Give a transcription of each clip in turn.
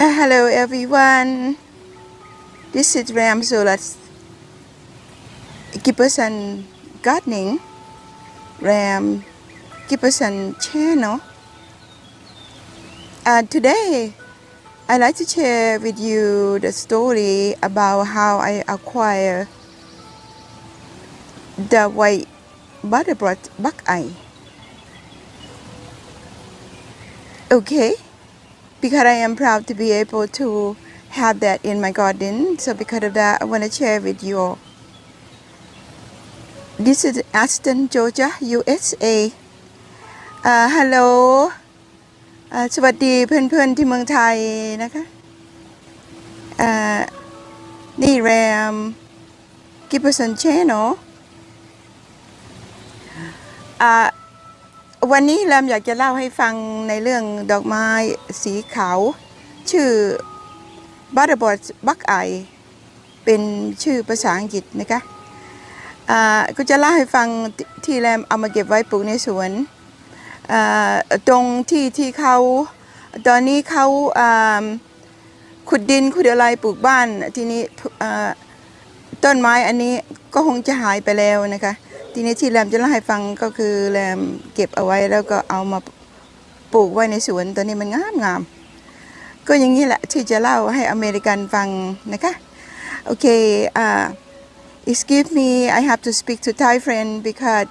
Hello everyone, this is Ram Sorat Giberson Gardening, Ram Giberson channel. Today I'd like to share with you the story about how I acquire the white butterbroth Buckeye. Okay, because I am proud to be able to have that in my garden. So because of that, I want to share with you all. This is Aston, Georgia, USA. Hello สวัสดีเพื่อนๆที่เมืองไทยนะคะนี่ Ram Giberson Channel วันนี้แรมอยากจะเล่าให้ฟังในเรื่องดอกไม้สีขาวชื่อ Butterbroth Buckeye เป็นชื่อภาษาอังกฤษนะคะก็จะเล่าให้ฟังที่แรมเอามาเก็บไว้ปลูกในสวนตรงที่เขาตอนนี้เขาขุดดินขุดอะไรปลูกบ้านทีนี้ต้นไม้อันนี้ก็คงจะหายไปแล้วนะคะทีนี้ที่แรมจะเล่าให้ฟังก็คือแรมเก็บเอาไว้แล้วก็เอามาปลูกไว้ในสวนตอนนี้มันงามก็อย่างนี้แหละที่จะเล่าให้อเมริกันฟังนะคะโอเคexcuse me I have to speak to Thai friend because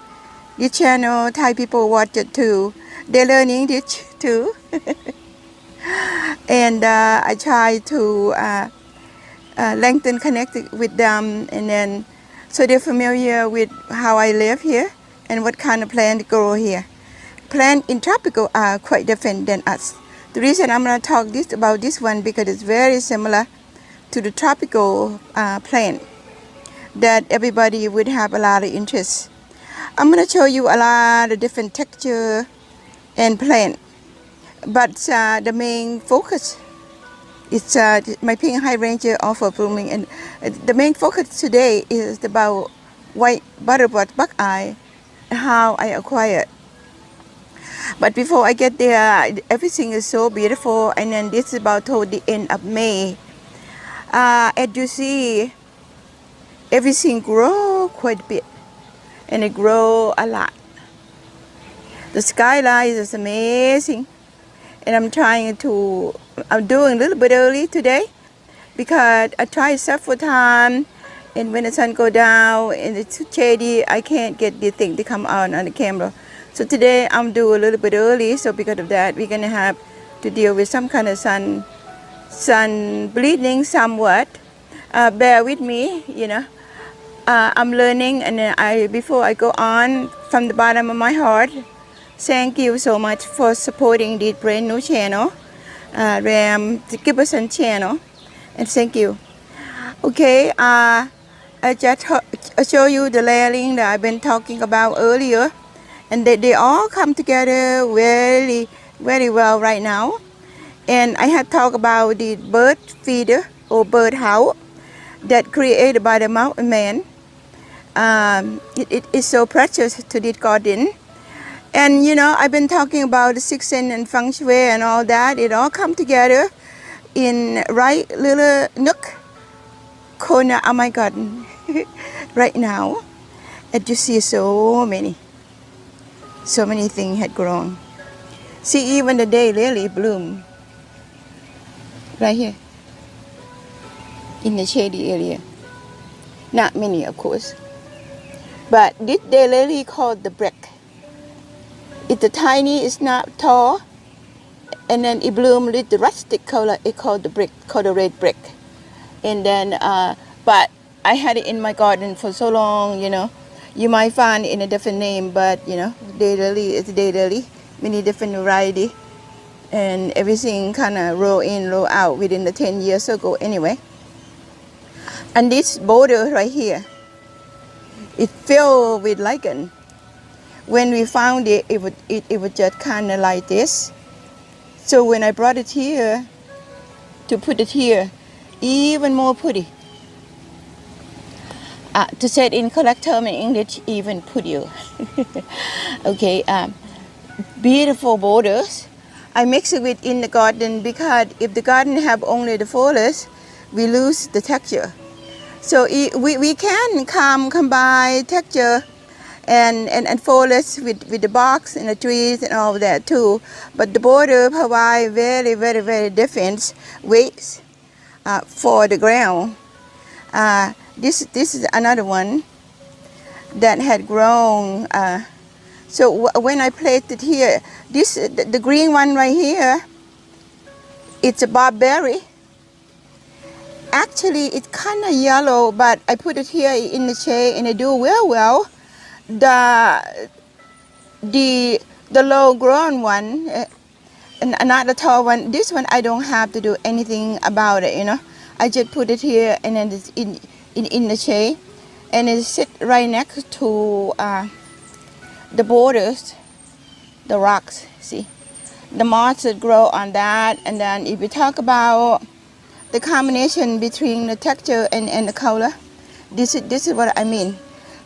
this channel Thai people watch it too they learn English too and I try to lengthen connect with them and then so they're familiar with how I live here and what kind of plant grow here. Plants in tropical are quite different than us. The reason I'm going to talk about this one because it's very similar to the tropical plant that everybody would have a lot of interest. I'm going to show you a lot of different texture and plant, but the main focus is my pink hydrangea also blooming, and the main focus today is about white butterbroth Buckeye and how I acquire it. But before I get there, everything is so beautiful, and then this is about toward the end of May. As you see, everything grow quite a bit, and it grow a lot. The skyline is amazing, and I'm doing a little bit early today because I tried several times, and when the sun go down and it's shady, I can't get the thing to come out on the camera. So today I'm doing a little bit early, so because of that, we're gonna have to deal with some kind of sun bleeding somewhat. Bear with me, you know. I'm learning, and before I go on, from the bottom of my heart, thank you so much for supporting this brand new channel, Ram Giberson channel, and thank you. Okay, I just show you the layering that I've been talking about earlier, and they all come together very, very well right now. And I have talked about the bird feeder or bird house that created by the mountain man. It is so precious to this garden. And you know, I've been talking about the sixth sense and feng shui and all that. It all come together in right little nook corner of my garden right now. And you see so many things had grown. See, even the daylily bloom right here in the shady area. Not many, of course. But this daylily called the brick. It's tiny, it's not tall, and then it blooms with the rustic color. It called the brick, called the red brick. And then, but I had it in my garden for so long, you know. You might find it in a different name, but you know, daylily is daylily, many different variety, and everything kind of roll in, roll out within the 10 years ago anyway. And this border right here, it filled with lichen. When we found it, it was just kind of like this. So when I brought it here, to put it here, even more pretty. To say it in correct term in English, even prettier. Okay, beautiful borders. I mix it with in the garden because if the garden have only the foliage, we lose the texture. So we can combine texture and foliage with the box and the trees and all that too. But the border provide very different weights for the ground. This is another one that had grown. So when I placed it here, the green one right here, it's a barberry. Actually, it's kind of yellow, but I put it here in the shade and it do well. The low grown one, and not the tall one. This one I don't have to do anything about it, you know. I just put it here and then it's in the shade, and it sit right next to the borders, the rocks. See, the moss that grow on that. And then if we talk about the combination between the texture and the color, this is what I mean.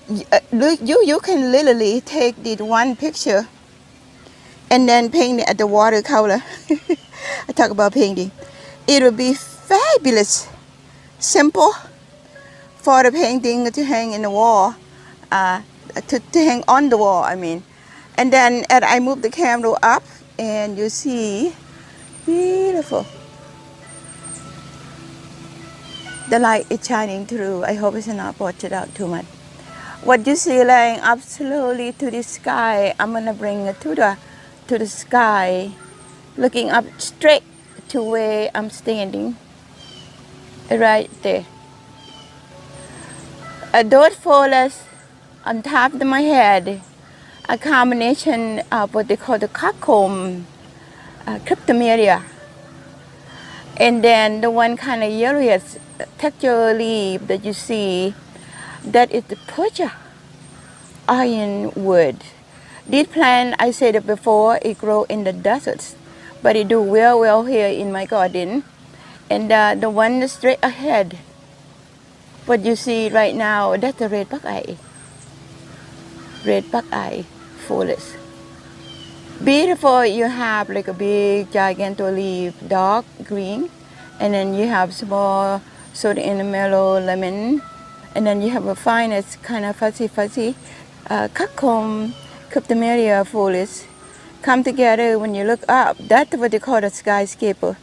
You can literally take this one picture and then paint it at the watercolor. I talk about painting. It will be fabulous, simple for the painting to hang in the wall, to hang on the wall, I mean. And then as I move the camera up, and you see, beautiful. The light is shining through. I hope it's not blotted out too much. What you see lying up slowly to the sky, I'm gonna bring it to the sky, looking up straight to where I'm standing, right there. Those foliage on top of my head, a combination of what they call the cockcomb, cryptomeria, and then the one kind of yellowish texture leaf that you see, that is the Persia ironwood. This plant, I said it before, it grows in the deserts, but it do well here in my garden. And the one straight ahead, what you see right now, that's the red Buckeye. Red Buckeye foliage. Beautiful. You have like a big gigantic leaf, dark green, and then you have small sort of in the mellow lemon, and then you have a finest kind of fuzzy cockcomb, cryptomeria foliage come together. When you look up, that's what they call the skyscraper.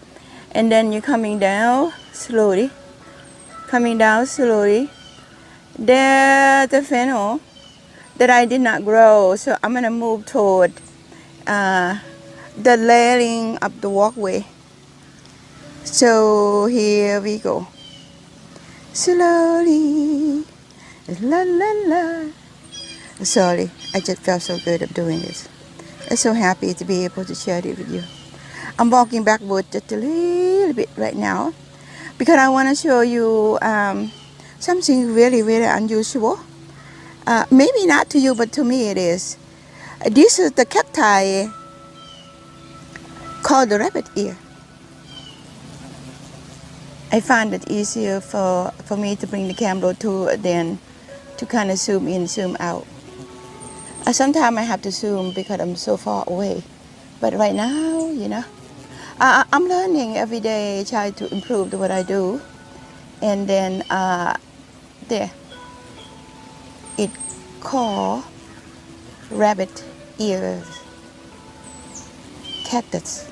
And then you're coming down slowly. There's the fennel that I did not grow, so I'm gonna move toward the layering of the walkway. So here we go. Slowly, la la la. Sorry, I just felt so good of doing this. I'm so happy to be able to share it with you. I'm walking backward just a little bit right now because I want to show you something really unusual. Maybe not to you, but to me it is. This is the cacti called the rabbit ear. I find it easier for me to bring the camera to than to kind of zoom in, zoom out. Sometimes I have to zoom because I'm so far away. But right now, you know, I'm learning every day, try to improve what I do. And then there, it called rabbit ears cactus.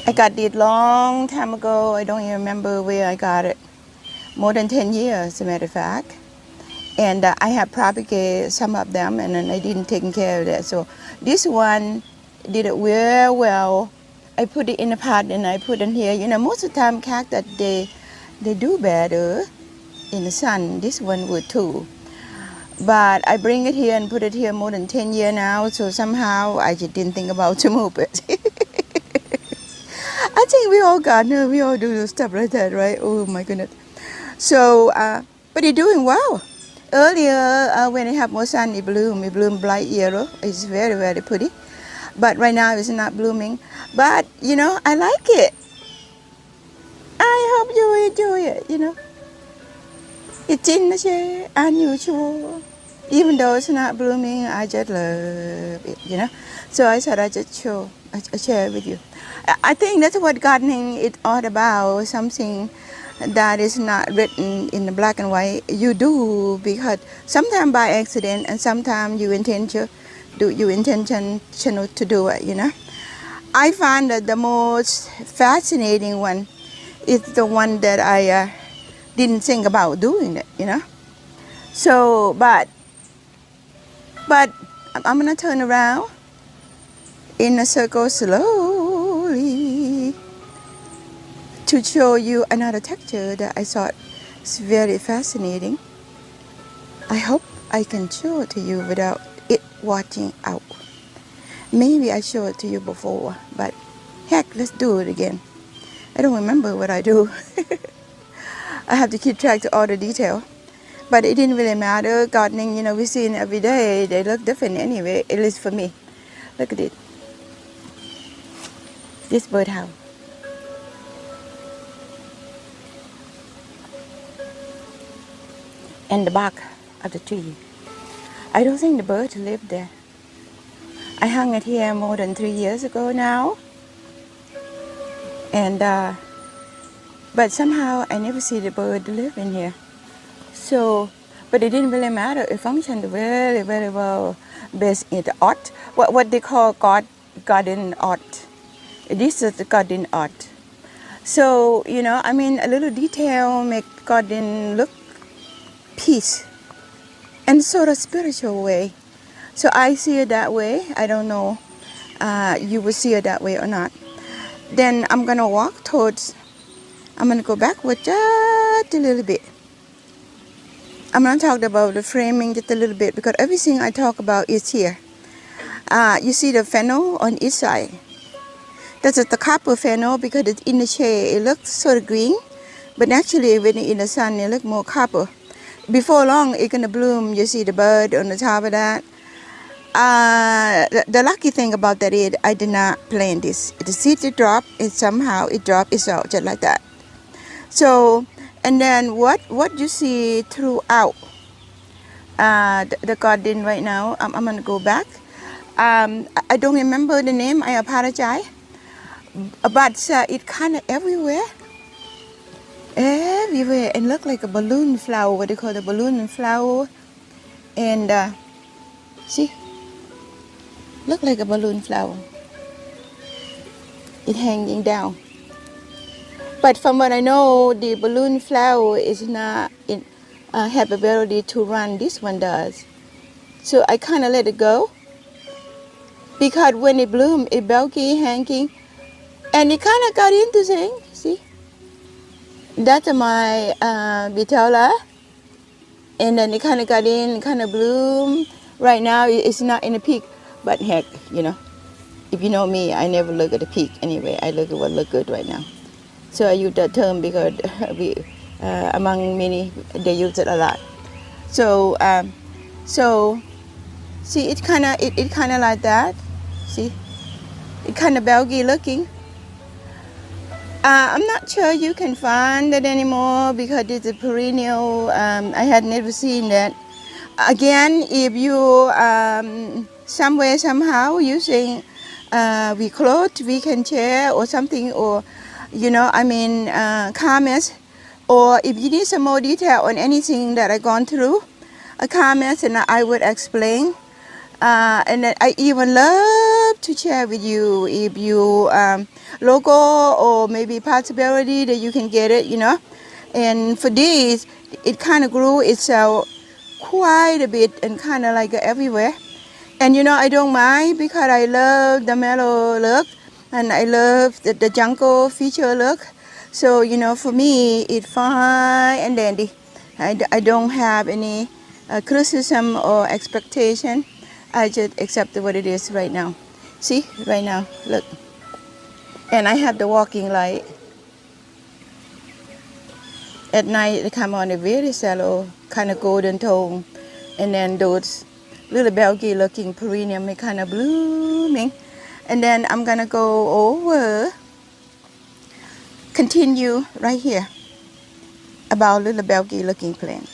I got it long time ago. I don't even remember where I got it. More than 10 years, as a matter of fact. And I have propagated some of them, and then I didn't take care of that. So this one did it very well. I put it in a pot and I put it here. You know, most of the time cactus, they do better in the sun. This one would too. But I bring it here and put it here more than 10 years now. So somehow I just didn't think about to move it. I think we all gardener, we all do stuff like that, right? Oh my goodness. So, but it's doing well. Earlier, when it have more sun, it bloom bright yellow. It's very pretty. But right now, it's not blooming. But, you know, I like it. I hope you enjoy it, you know. It's unusual. Even though it's not blooming, I just love it, you know. So I thought I'd just show I share with you. I think that's what gardening is all about. Something that is not written in the black and white. You do because sometimes by accident and sometimes you intention to do it. You know. I find that the most fascinating one is the one that I didn't think about doing it. You know. So, but I'm gonna turn around in a circle slowly to show you another texture that I thought is very fascinating. I hope I can show it to you without it watching out. Maybe I showed it to you before, but heck, let's do it again. I don't remember what I do. I have to keep track of all the detail. But it didn't really matter. Gardening, we see it every day. They look different anyway, at least for me. Look at it. This birdhouse. And the bark of the tree. I don't think the birds live there. I hung it here more than 3 years ago now. And, but somehow I never see the bird live in here. So, but it didn't really matter. It functioned very, very well based in the art. What they call garden art. This is the garden art. So, a little detail make garden look peace and sort of spiritual way. So I see it that way. I don't know you will see it that way or not. Then I'm going to walk towards, I'm going to go backward just a little bit. I'm going to talk about the framing just a little bit because everything I talk about is here. You see the fennel on each side. That's the copper fennel because it's in the shade. It looks sort of green, but actually when it's in the sun, it looks more copper. Before long, it's going to bloom. You see the bird on the top of that. The lucky thing about that is I did not plant this. The seed it dropped, and somehow it dropped itself just like that. So, and then what you see throughout the garden right now, I'm going to go back. I don't remember the name, I apologize. But it's kind of everywhere. Everywhere. And look like a balloon flower, what they call the balloon flower. And see? Look like a balloon flower. It's hanging down. But from what I know, the balloon flower is not have ability to run. This one does. So I kind of let it go. Because when it bloomed, it bulky, hanging. And it kind of got into things. See? That's my vitola. And then it kind of got in, kind of bloomed. Right now, it's not in a peak. But heck, if you know me, I never look at the peak anyway. I look at what look good right now. So I use that term because among many, they use it a lot. So, see, it kind of like that. See, it kind of bulky looking. I'm not sure you can find it anymore because it's a perennial. I had never seen that. Again, if you somewhere somehow using we clothes we can share or something, or comments, or if you need some more detail on anything that I gone through, comments, and I would explain. And then I even love to share with you if you logo or maybe possibility that you can get it, And for this, it kind of grew itself quite a bit and kind of like everywhere. And I don't mind because I love the mellow look and I love the jungle feature look. So, for me, it's fine and dandy. I don't have any criticism or expectation. I just accept what it is right now. See, right now, look. And I have the walking light. At night, it come on a very shallow, kind of golden tone. And then those little bulky looking perennium is kind of blooming. And then I'm going to go over, continue right here about little bulky looking plant.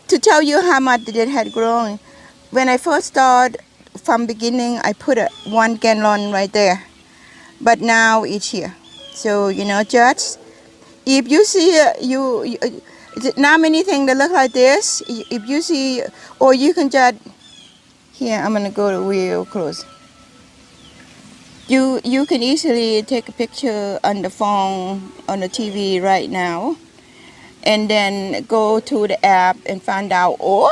To tell you how much it had grown, when I first started from beginning, I put a 1 gallon right there, but now it's here. So just if you see not many things that look like this. If you see, or you can just here. I'm gonna go real close. You can easily take a picture on the phone, on the TV right now, and then go to the app and find out, or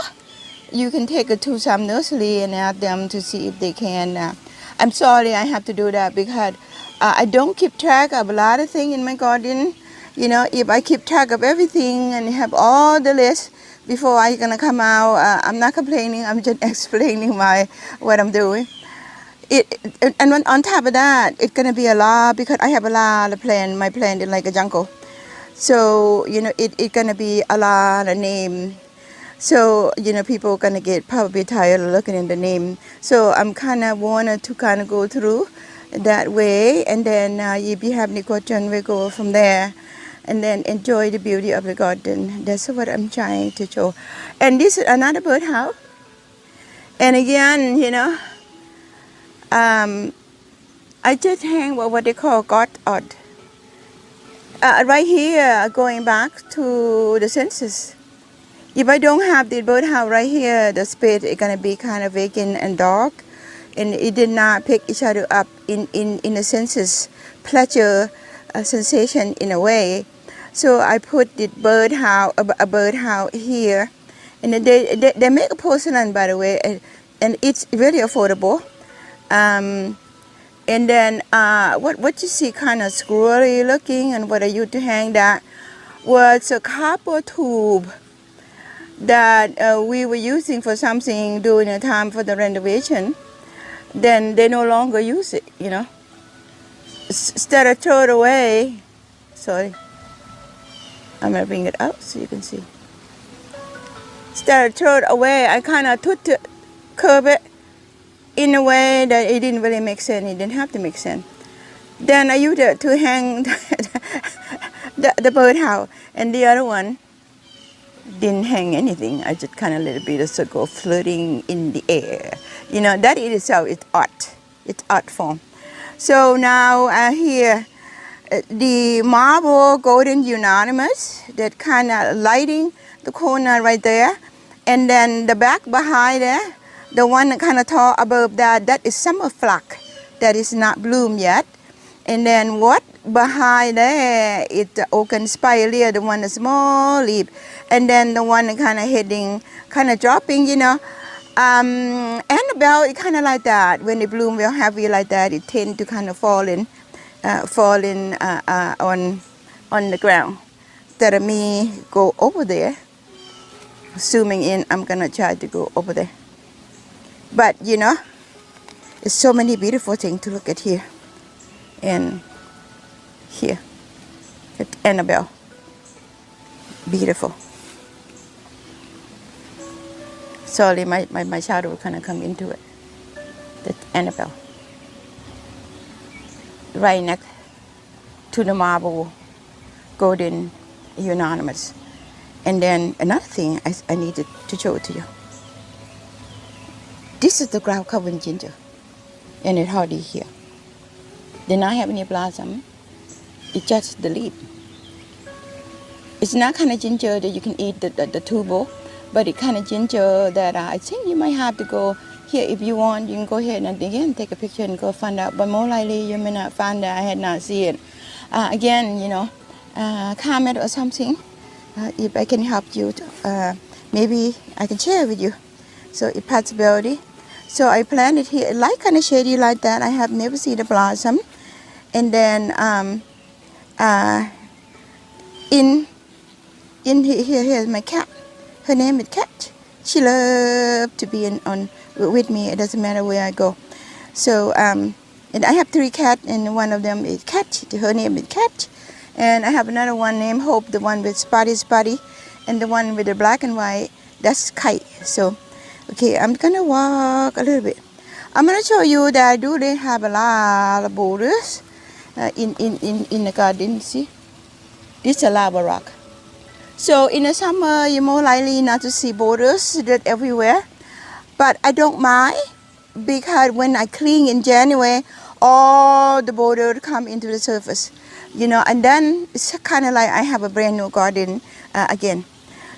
you can take it to some nursery and ask them to see if they can. I'm sorry I have to do that because I don't keep track of a lot of things in my garden. If I keep track of everything and have all the list before I'm gonna come out, I'm not complaining. I'm just explaining what I'm doing. And on top of that, it's gonna be a lot because I have a lot of plant. My plant is like a jungle, so it's gonna be a lot of name. So people are gonna get probably tired of looking at the name. So I'm kind of wanted to kind of go through that way, and then if you have any question, we go from there, and then enjoy the beauty of the garden. That's what I'm trying to show. And this is another birdhouse. And again, I just hang what they call God art. Right here, going back to the census. If I don't have the birdhouse right here, the space is gonna be kind of vacant and dark, and it did not pick each other up in the census pleasure sensation in a way. So I put the a birdhouse here, and then they make a porcelain, by the way, and it's really affordable. And then what you see kind of squirrely looking, and what I used to hang that was a copper tube that we were using for something during the time for the renovation. Then they no longer use it, Instead of throw it away, sorry, I'm gonna bring it up so you can see. Instead of throw it away, I kind of curve it in a way that it didn't really make sense. It didn't have to make sense. Then I used it to hang the birdhouse, and the other one didn't hang anything. I just kind of let it be a circle floating in the air. That in itself is art. It's art form. So now here, the marble golden unanimous that kind of lighting the corner right there, and then the back behind there, the one that kind of tall above that is summer flock that is not bloom yet. And then what behind there is the oaken spirea, the one that's small leaf, and then the one that kind of heading, kind of dropping, Annabelle is kind of like that. When it bloom real heavy like that, it tend to kind of fall in on the ground. Instead of me go over there, zooming in, I'm gonna try to go over there. But there's so many beautiful things to look at here. And here, at Annabelle, beautiful. Sorry, my shadow kind of come into it. That's Annabelle. Right next to the marble golden unanimous. And then another thing I needed to show it to you. This is the ground covered ginger, and it's hardy here. They not have any blossom. It's just the leaf. It's not kind of ginger that you can eat the tuber, but it kind of ginger that I think you might have to go here if you want. You can go ahead and again take a picture and go find out. But more likely you may not find that. I had not seen it. Again, comment or something. If I can help you, maybe I can share with you. So it's possibility. So I planted here, like kind of shady like that. I have never seen the blossom. And then here's my cat. Her name is Cat. She loves to be with me. It doesn't matter where I go. So and I have 3 cats, and one of them is Cat. Her name is Cat. And I have another one named Hope, the one with spotty, and the one with the black and white, that's Kite. So, okay, I'm gonna walk a little bit. I'm gonna show you that I do have a lot of boulders in the garden. See, this is a lava rock. So in the summer, you're more likely not to see boulders that everywhere, but I don't mind because when I clean in January, all the border come into the surface, you know, and then it's kind of like I have a brand new garden again.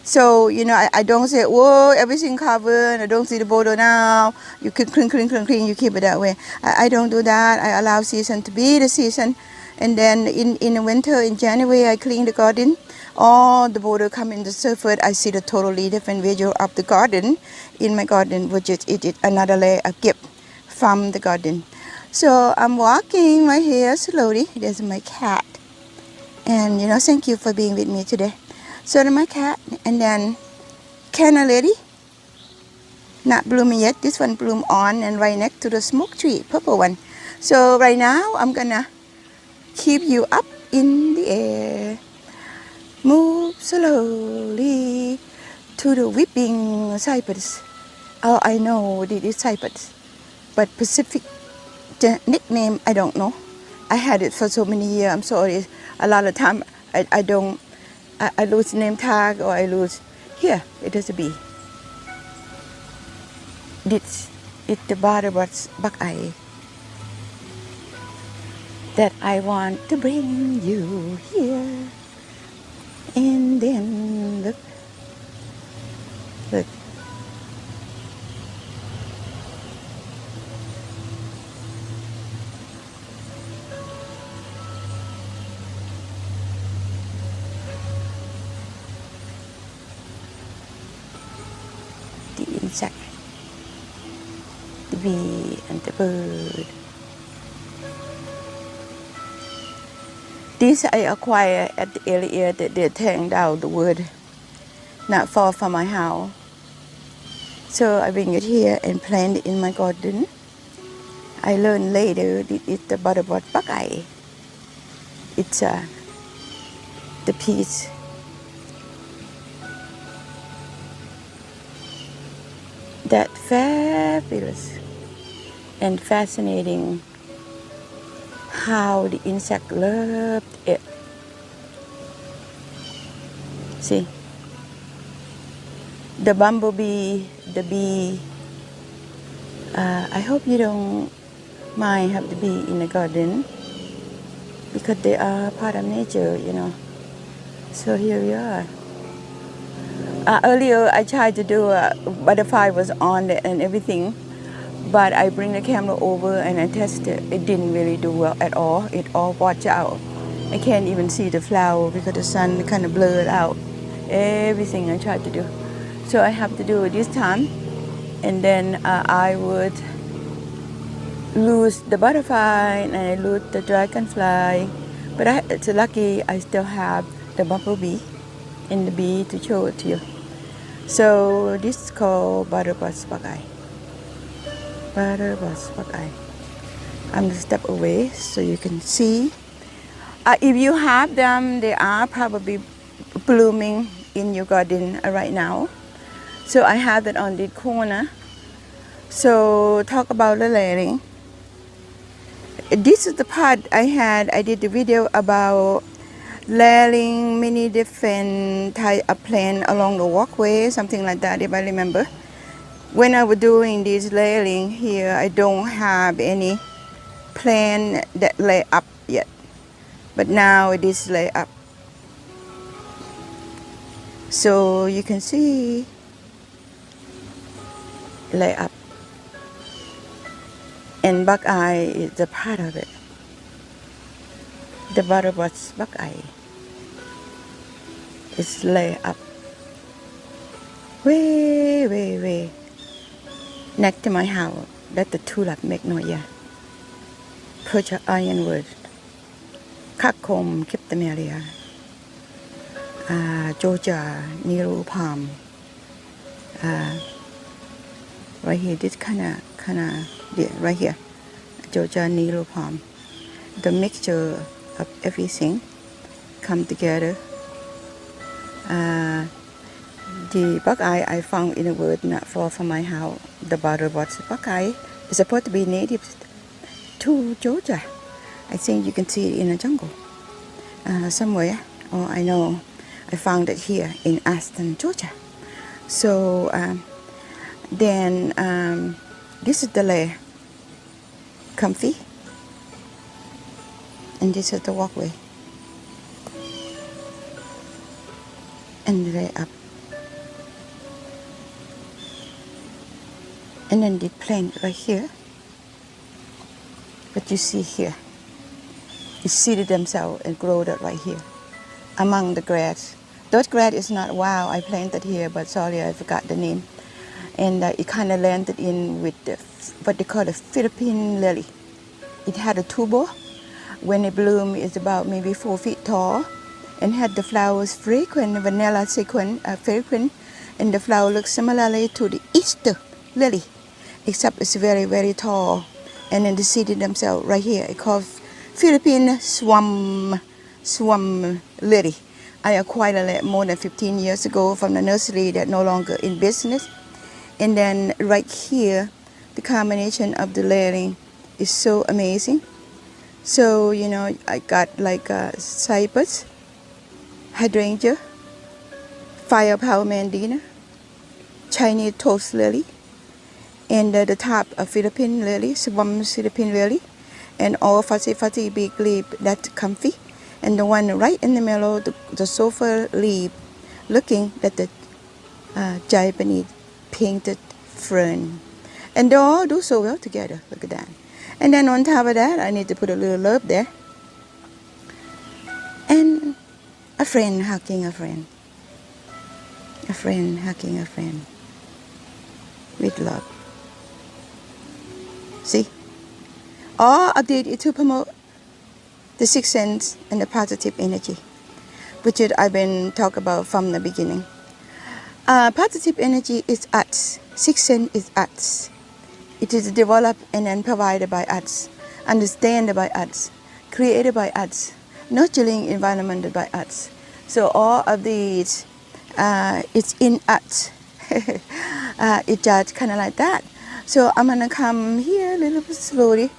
So, you know, I don't say, whoa, everything covered, I don't see the border now, you can clean, you keep it that way. I don't do that. I allow season to be the season. And then in the winter, in January, I clean the garden. All the border come in the surface. I see the totally different visual of the garden in my garden, which is it is another layer of gift from the garden. So I'm walking right here slowly. There's my cat. And, you know, thank you for being with me today. So there's my cat. And then canna lady. Not blooming yet. This one bloom on and right next to the smoke tree, purple one. So right now, I'm gonna keep you up in the air. Move slowly to the weeping cypress. Oh, I know this is cypress, but Pacific nickname I don't know. I had it for so many years. I'm sorry. A lot of time I don't. I lose name tag or I lose. Here it is a bee. This is the butterbuds Buckeye that I want to bring you here. And then look. The insect, the bee and the bird. This I acquired at the area that they're tearing down the wood, not far from my house. So I bring it here and plant it in my garden. I learned later that it's the butterbud Buckeye. It's the piece. That fabulous and fascinating how the insect loved it. See, the bumblebee, the bee. I hope you don't mind have the bee in the garden because they are part of nature, you know. So here we are. Earlier I tried to do a butterfly was on it and everything, but I bring the camera over and I tested. It didn't really do well at all. It all washed out. I can't even see the flower because the sun kind of blurred out everything I tried to do. So I have to do it this time, and then I would lose the butterfly and I lose the dragonfly. But it's lucky I still have the bumblebee and the bee to show it to you. So this is called butterbuds Buckeye. Butterbuds Buckeye. I'm going to step away so you can see. If you have them, they are probably blooming in your garden right now. So I have it on the corner. So talk about the layering. This is the part I did the video about layering many different type of plant along the walkway, something like that, if I remember. When I was doing this layering here, I don't have any plant that lay up yet, but now it is lay up. So you can see lay up, and Buckeye is a part of it. The butterbuds Buckeye is lay up way next to my house. That the tulip make noise. Yeah. Perch ironwood, Kakom, Kiptomelia, Georgia, Nero palm. Right here, this kind of, yeah, right here, Georgia Nero palm. The mixture of everything come together. The Buckeye I found in a wood not far from my house. The butterbuds Buckeye is supposed to be native to Georgia. I think you can see it in the jungle somewhere. Oh, I know. I found it here in Aston, Georgia. So then This is the layer. Comfy. And this is the walkway. And the layer up. And then the plant right here. What you see here. It seeded themselves and growed up right here. Among the grass. That grass is not wild. I planted here, but sorry, I forgot the name. And it kind of landed in with what they call the Philippine lily. It had a tuber. When it bloomed, it's about maybe 4 feet tall, and had the flowers frequent, vanilla sequin, frequent, and the flower looks similarly to the Easter lily, except it's very, very tall. And then they seeded themselves right here. It's called Philippine swam lily. I acquired it more than 15 years ago from the nursery that no longer in business. And then right here, the combination of the layering is so amazing. So, you know, I got like cypress, hydrangea, firepower mandina, Chinese toast lily, and the top of Philippine lily, swam Philippine lily, and all fuzzy big leaf that's comfy. And the one right in the middle, the sulfur leaf, looking at the Japanese painted fern. And they all do so well together. Look at that. And then on top of that, I need to put a little love there. And a friend hugging a friend. A friend hugging a friend. With love. See? All of it is to promote the sixth sense and the positive energy, which I've been talking about from the beginning. Positive energy is us. Sixth sense is us. It is developed and then provided by us, understood by us, created by us, nurturing environment by us. So all of these, it's in us. It's just kind of like that. So I'm gonna come here a little bit slowly,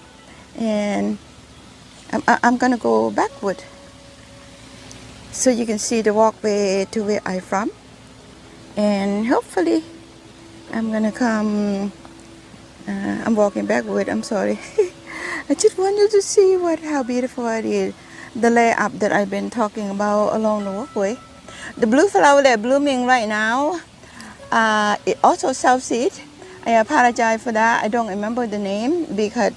and I'm gonna go backward, so you can see the walkway to where I'm from, and hopefully I'm gonna come. I'm walking backward. I'm sorry. I just wanted to see how beautiful it is. The layout that I've been talking about along the walkway. The blue flower that's blooming right now. It also self-seed. I apologize for that. I don't remember the name because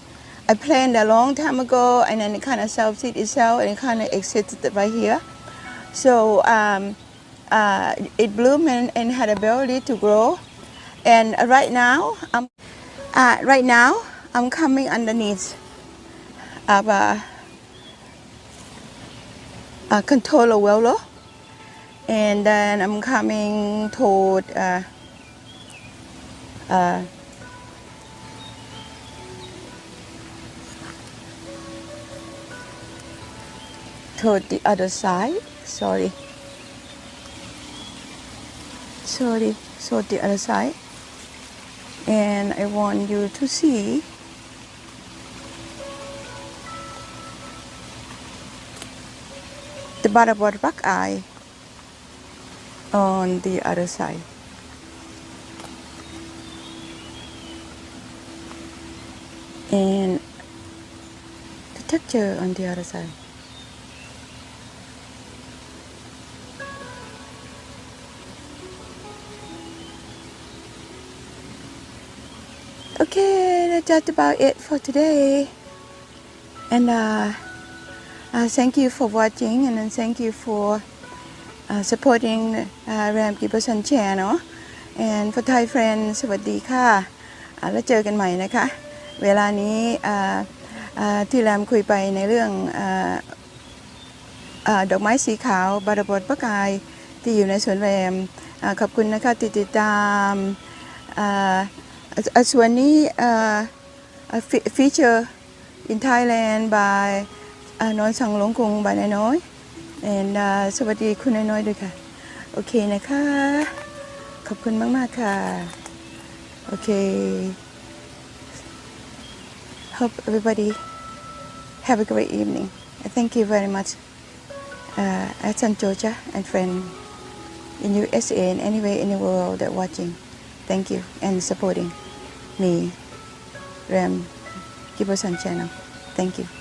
I planted a long time ago, and then it kind of self-seed itself, and it kind of existed right here. So it bloomed and had ability to grow. And right now I'm coming underneath of a controller willow, and then I'm coming toward the other side. Sorry, the other side. And I want you to see the butterworth Buckeye on the other side. And the texture on the other side. Okay, that's just about it for today. And thank you for watching, and then thank you for supporting Ram Giberson channel. And for Thai friends สวัสดีค่ะแล้วเจอกันใหม่นะคะเวลานี้ที่แรมคุยไปในเรื่องดอกไม้สีขาวบาราบดปะกายที่อยู่ในสวนแรมขอบคุณนะคะที่ติดตามส่วนนี้feature in Thailand by นอนสังหลงกง by นายน้อย and สวัสดีคุณนายน้อยด้วยค่ะโอเคนะคะขอบคุณมากๆค่ะโอเค hope everybody have a great evening. Thank you very much, Son Georgia and friend in USA and anywhere in the world that watching. Thank you and supporting me Ram Giberson channel. Thank you.